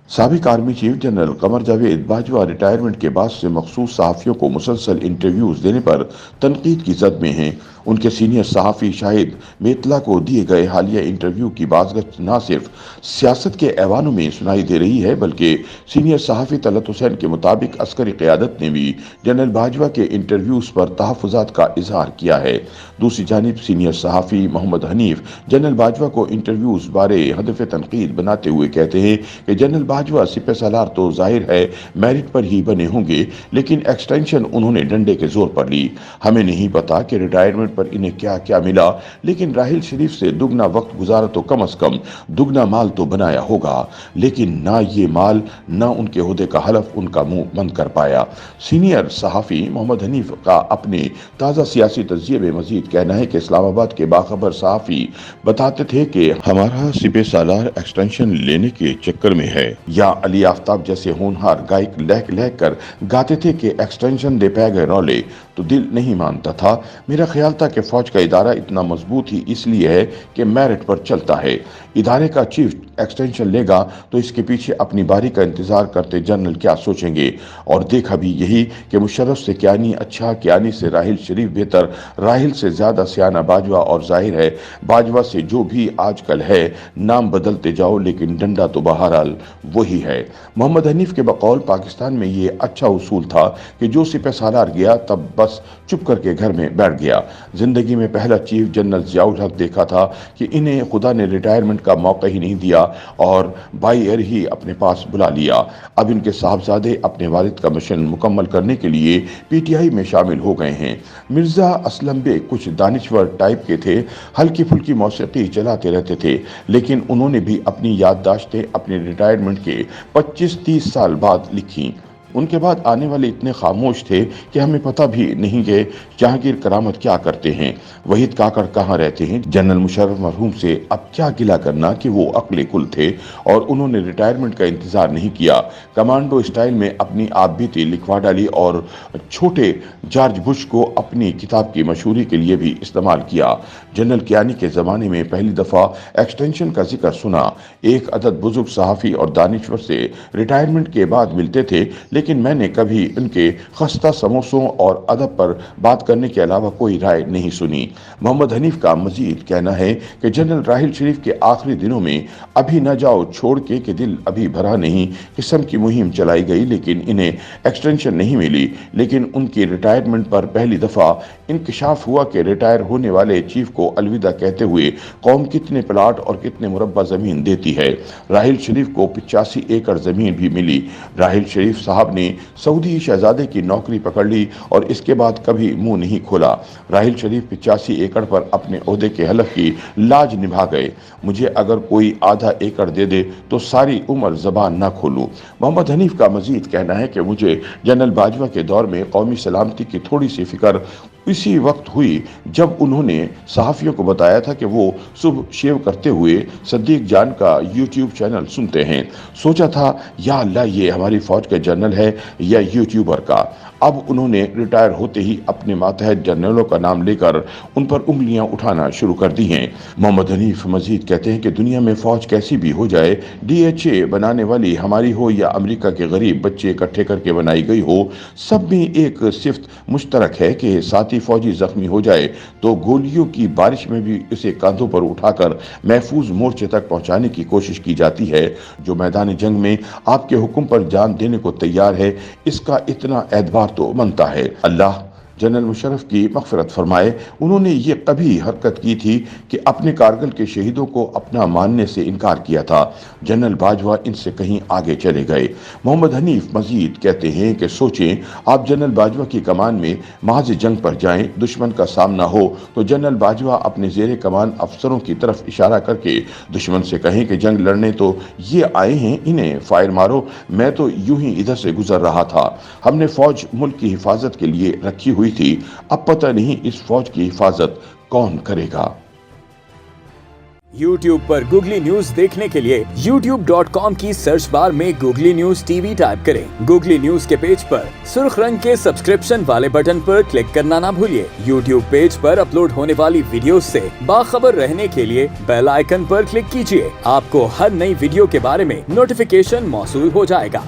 साबिक army chief general Qamar Javed Bajwa retirement के बाद से मखसूस सहाफ़ियों को मुसलसल इंटरव्यूज़ देने पर तनकीद की जद में हैं। उनके सीनियर सहाफ़ी शाहिद मेतला को दिए गए हालिया इंटरव्यू की बाज़गत न सिर्फ सियासत के ऐवानों में सुनाई दे रही है, बल्कि सीनियर सहाफ़ी तलत हुसैन के मुताबिक अस्करी क़यादत ने भी जनरल बाजवा के इंटरव्यूज़ पर तहफ़्फ़ुज़ात का इजहार किया है। दूसरी जानिब सीनियर सहाफ़ी मोहम्मद हनीफ जनरल बाजवा को इंटरव्यूज़ बारे हदफ तनकीद बनाते हुए कहते हैं कि जनरल बाजवा सिपह सालार तो जाहिर है मेरिट पर ही बने होंगे, लेकिन एक्सटेंशन उन्होंने डंडे के जोर पर ली। हमें नहीं पता कि रिटायरमेंट पर इन्हें क्या क्या मिला, लेकिन राहिल शरीफ से दुगना वक्त गुजारा तो कम अज कम दुगना माल तो बनाया होगा, लेकिन ना ये माल ना उनके ओहदे का हलफ उनका मुंह बंद कर पाया। सीनियर सहाफ़ी मोहम्मद हनीफ का अपने ताज़ा सियासी तजिए में मजीद कहना है कि इस्लामाबाद के बाखबर सहाफ़ी बताते थे कि हमारा सिपह सालार एक्सटेंशन लेने के चक्कर में है, या अली आफ्ताब जैसे होनहार गायक लहक लहक कर गाते थे कि एक्सटेंशन दे पै गए रौले, तो दिल नहीं मानता था। मेरा ख्याल था कि फौज का इदारा इतना मजबूत ही इसलिए है कि मेरिट पर चलता है। इदारे का चीफ एक्सटेंशन लेगा तो इसके पीछे अपनी बारी का इंतजार करते जनरल क्या सोचेंगे। और देखा भी यही कि मुशर्रफ से क्यानी अच्छा, क्यानी से राहिल शरीफ बेहतर, राहिल से ज्यादा सियाना बाजवा, और जाहिर है बाजवा से जो भी आजकल है नाम बदलते जाओ लेकिन डंडा तो बहरहाल वही है। मोहम्मद हनीफ के बकौल पाकिस्तान में ये अच्छा उसूल था कि जो सिपह सालार गया तब बस चुप करके घर में बैठ गया। जिंदगी में पहला चीफ जनरल जियाउल हक देखा था कि इन्हें खुदा ने रिटायरमेंट का मौका ही नहीं दिया और बाई एयर ही अपने पास बुला लिया। अब इनके साहबजादे अपने वालिद का मिशन मुकम्मल करने के लिए पीटीआई में शामिल हो गए हैं। मिर्जा असलम बेग कुछ दानिश्वर टाइप के थे, हल्की फुल्की मौसीकी चलाते रहते थे, लेकिन उन्होंने भी अपनी याददाश्तें अपने रिटायरमेंट के 25-30 साल बाद लिखी। उनके बाद आने वाले इतने खामोश थे कि हमें पता भी नहीं कि जहांगीर करामत क्या करते हैं, वहीद काकड़ कहाँ रहते हैं। जनरल मुशर्रफ मरहूम से अब क्या गिला करना कि वो अक्ले कुल थे और उन्होंने रिटायरमेंट का इंतजार नहीं किया। कमांडो स्टाइल में अपनी आप बीती लिखवा डाली और छोटे जॉर्ज बुश को अपनी किताब की मशहूरी के लिए भी इस्तेमाल किया। जनरल कियानी के ज़माने में पहली दफ़ा एक्सटेंशन का जिक्र सुना। एक अदद बुजुर्ग सहाफ़ी और दानिश्वर से रिटायरमेंट के बाद मिलते थे, लेकिन मैंने कभी उनके खस्ता समोसों और अदब पर बात करने के अलावा कोई राय नहीं सुनी। मोहम्मद हनीफ का मजीद कहना है कि जनरल राहिल शरीफ के आखिरी दिनों में अभी न जाओ छोड़ के कि दिल अभी भरा नहीं किस्म की मुहिम चलाई गई, लेकिन इन्हें एक्सटेंशन नहीं मिली। लेकिन उनकी रिटायरमेंट पर पहली दफ़ा इंकशाफ हुआ कि रिटायर होने वाले चीफ को अलविदा कहते हुए कौम कितने प्लाट और कितने मुरब्बा ज़मीन देती है। राहिल शरीफ को 85 एकड़ ज़मीन भी मिली। राहिल शरीफ साहब ने सऊदी शहजादे की नौकरी पकड़ ली और इसके बाद कभी मुंह नहीं खोला। राहिल शरीफ 85 एकड़ पर अपने ओहदे के हलफ की लाज निभा गए। मुझे अगर कोई आधा एकड़ दे दे तो सारी उम्र जबान ना खोलूं। मोहम्मद हनीफ का मजीद कहना है कि मुझे जनरल बाजवा के दौर में कौमी सलामती की थोड़ी सी फिक्र इसी वक्त हुई जब उन्होंने सहाफ़ियों को बताया था कि वो सुबह शेव करते हुए सद्दीक जान का यूट्यूब चैनल सुनते हैं। सोचा था या अल्लाह ये हमारी फौज का जनरल है या यूट्यूबर का। अब उन्होंने रिटायर होते ही अपने मातहत जनरलों का नाम लेकर उन पर उंगलियां उठाना शुरू कर दी हैं। मोहम्मद हनीफ मजीद कहते हैं कि दुनिया में फौज कैसी भी हो जाए, DHA बनाने वाली हमारी हो या अमेरिका के गरीब बच्चे इकट्ठे करके बनाई गई हो, सब में एक सिफ्त मुश्तरक है कि साथी फौजी जख्मी हो जाए तो गोलियों की बारिश में भी उसे कांधों पर उठाकर महफूज मोर्चे तक पहुंचाने की कोशिश की जाती है। जो मैदान जंग में आपके हुक्म पर जान देने को तैयार है, इसका इतना एतबार तो बनता है। अल्लाह जनरल मुशर्रफ की मग़फ़िरत फरमाए। उन्होंने ये कभी हरकत की थी कि अपने कारगिल के शहीदों को अपना मानने से इनकार किया था। जनरल बाजवा इनसे कहीं आगे चले गए। मोहम्मद हनीफ मजीद कहते हैं कि सोचें, आप जनरल बाजवा की कमान में महाज जंग पर जाएं, दुश्मन का सामना हो तो जनरल बाजवा अपने ज़ेरे कमान अफसरों की तरफ इशारा करके दुश्मन से कहें कि जंग लड़ने तो ये आए हैं, इन्हें फायर मारो, मैं तो यूं ही इधर से गुजर रहा था। हमने फौज मुल्क की हिफाजत के लिए रखी हुई थी, अब पता नहीं इस फौज की हिफाजत कौन करेगा। YouTube पर गूगली न्यूज देखने के लिए youtube.com की सर्च बार में गूगली न्यूज टीवी टाइप करें। गूगली न्यूज के पेज पर सुर्ख रंग के सब्सक्रिप्शन वाले बटन पर क्लिक करना ना भूलिए। YouTube पेज पर अपलोड होने वाली वीडियोस से बाखबर रहने के लिए बेल आइकन पर क्लिक कीजिए। आपको हर नई वीडियो के बारे में नोटिफिकेशन मौसूल हो जाएगा।